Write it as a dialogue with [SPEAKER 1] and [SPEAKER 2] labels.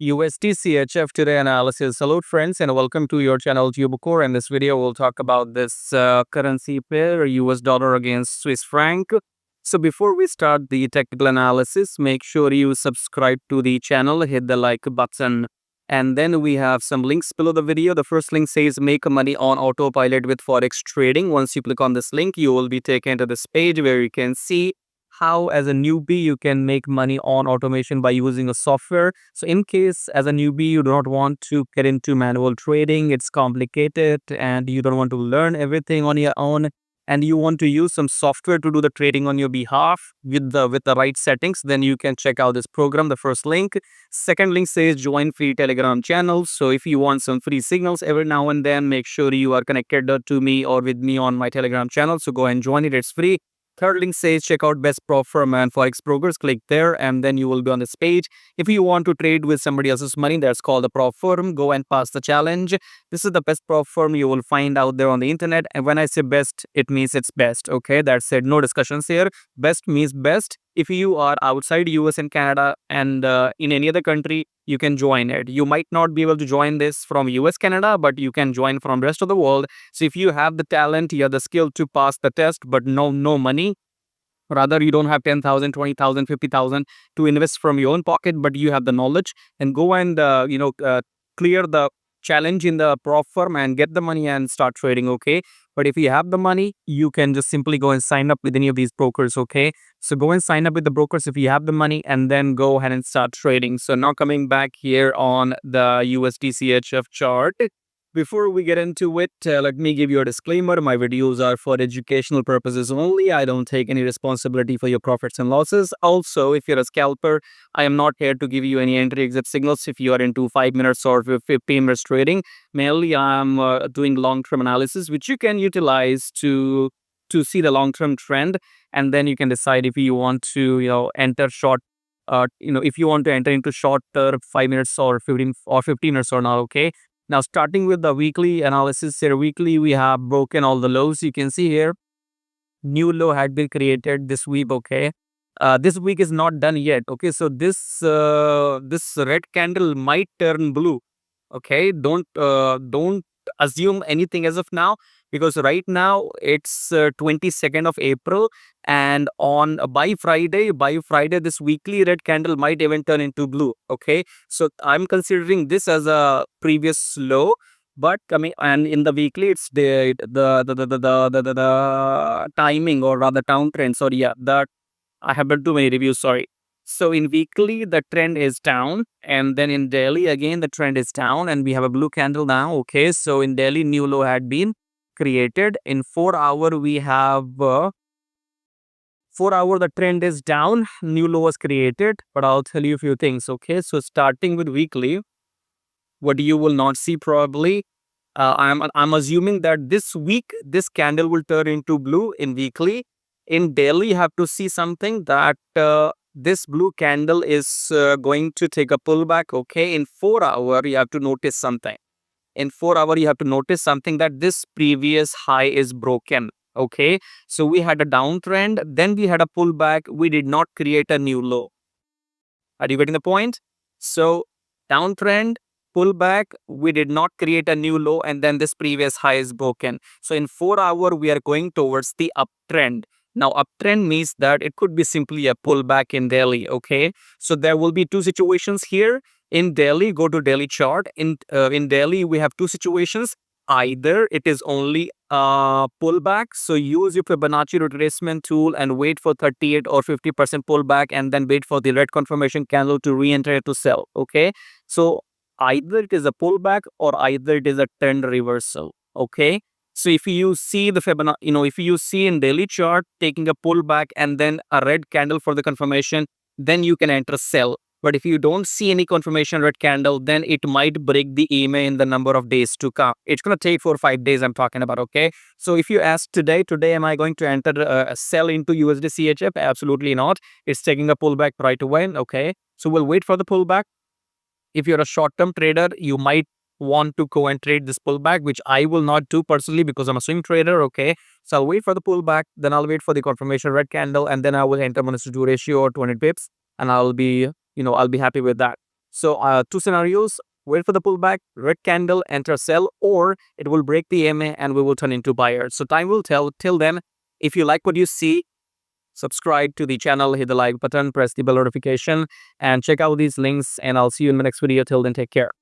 [SPEAKER 1] USDCHF today analysis. Hello friends and welcome to your channel TubeCore. In this video we'll talk about this currency pair US dollar against Swiss franc. So before we start the technical analysis, make sure you subscribe to the channel, hit the like button, and then we have some links below the video. The first link says make money on autopilot with forex trading. Once you click on this link, you will be taken to this page where you can see how as a newbie you can make money on automation by using a software. So in case as a newbie you do not want to get into manual trading, it's complicated and you don't want to learn everything on your own, and you want to use some software to do the trading on your behalf with the right settings, then you can check out this program. The first link. Second link says join free Telegram channel. So if you want some free signals every now and then, make sure you are connected to me or with me on my Telegram channel. So go and join it, it's free. Third link says check out best prop firm and forex brokers. Click there and then you will be on this page. If you want to trade with somebody else's money, that's called a prop firm. Go and pass the challenge. This is the best prop firm you will find out there on the internet. And when I say best, it means it's best. Okay, that's it. No discussions here. Best means best. If you are outside US and Canada and in any other country, you can join it. You might not be able to join this from US, Canada, but you can join from the rest of the world. So if you have the talent, you have the skill to pass the test, but no money, rather you don't have 10,000, 20,000, 50,000 to invest from your own pocket, but you have the knowledge, and go and clear the challenge in the prop firm and get the money and start trading. Okay, but if you have the money, you can just simply go and sign up with any of these brokers. Okay, so go and sign up with the brokers if you have the money, and then go ahead and start trading. So now coming back here on the USDCHF chart. Before we get into it, let me give you a disclaimer. My videos are for educational purposes only. I don't take any responsibility for your profits and losses. Also, if you're a scalper, I am not here to give you any entry exit signals if you are into 5 minutes or 15 minutes trading. Mainly, I'm doing long-term analysis, which you can utilize to see the long-term trend, and then you can decide if you want to enter short. If you want to enter into shorter 5 minutes or 15 minutes or not. Okay. Now, starting with the weekly analysis here, weekly we have broken all the lows. You can see here, new low had been created this week. Okay, this week is not done yet. Okay, so this red candle might turn blue. Okay, don't assume anything as of now, because right now it's 22nd of April, and on by Friday this weekly red candle might even turn into blue. Okay, so I'm considering this as a previous low, but coming and in the weekly it's the timing, or rather downtrend. Sorry, yeah, that I have done too many reviews, sorry. So in weekly, the trend is down, and then in daily, again, the trend is down, and we have a blue candle now. Okay, so in daily, new low had been created. In 4 hour, we have 4 hour, the trend is down, new low was created, but I'll tell you a few things. Okay, so starting with weekly, what you will not see probably, I'm assuming that this week, this candle will turn into blue in weekly. In daily, you have to see something that this blue candle is going to take a pullback. Okay, in 4 hour, you have to notice something. In 4 hour, you have to notice something, that this previous high is broken. Okay, so we had a downtrend, then we had a pullback. We did not create a new low. Are you getting the point? So downtrend, pullback, we did not create a new low, and then this previous high is broken. So in 4 hour, we are going towards the uptrend. Now, uptrend means that it could be simply a pullback in daily. Okay, so there will be two situations here. In daily, go to daily chart. In daily, we have two situations. Either it is only a pullback, so use your Fibonacci retracement tool and wait for 38 or 50% pullback, and then wait for the red confirmation candle to re-enter to sell. Okay, so either it is a pullback or either it is a trend reversal. Okay, so if you see the Fibonacci, if you see in daily chart taking a pullback and then a red candle for the confirmation, then you can enter sell. But if you don't see any confirmation red candle, then it might break the EMA in the number of days to come. It's going to take 4 or 5 days I'm talking about. Okay, so if you ask today am I going to enter a sell into USDCHF? Absolutely not. It's taking a pullback right away. Okay, so we'll wait for the pullback. If you're a short-term trader, you might want to go and trade this pullback, which I will not do personally because I'm a swing trader. Okay, so I'll wait for the pullback, then I'll wait for the confirmation red candle, and then I will enter 1:2 ratio or 200 pips, and I'll be happy with that. So two scenarios: wait for the pullback, red candle, enter sell, or it will break the EMA and we will turn into buyer. So time will tell. Till then, if you like what you see, subscribe to the channel, hit the like button, press the bell notification, and check out these links. And I'll see you in my next video. Till then, take care.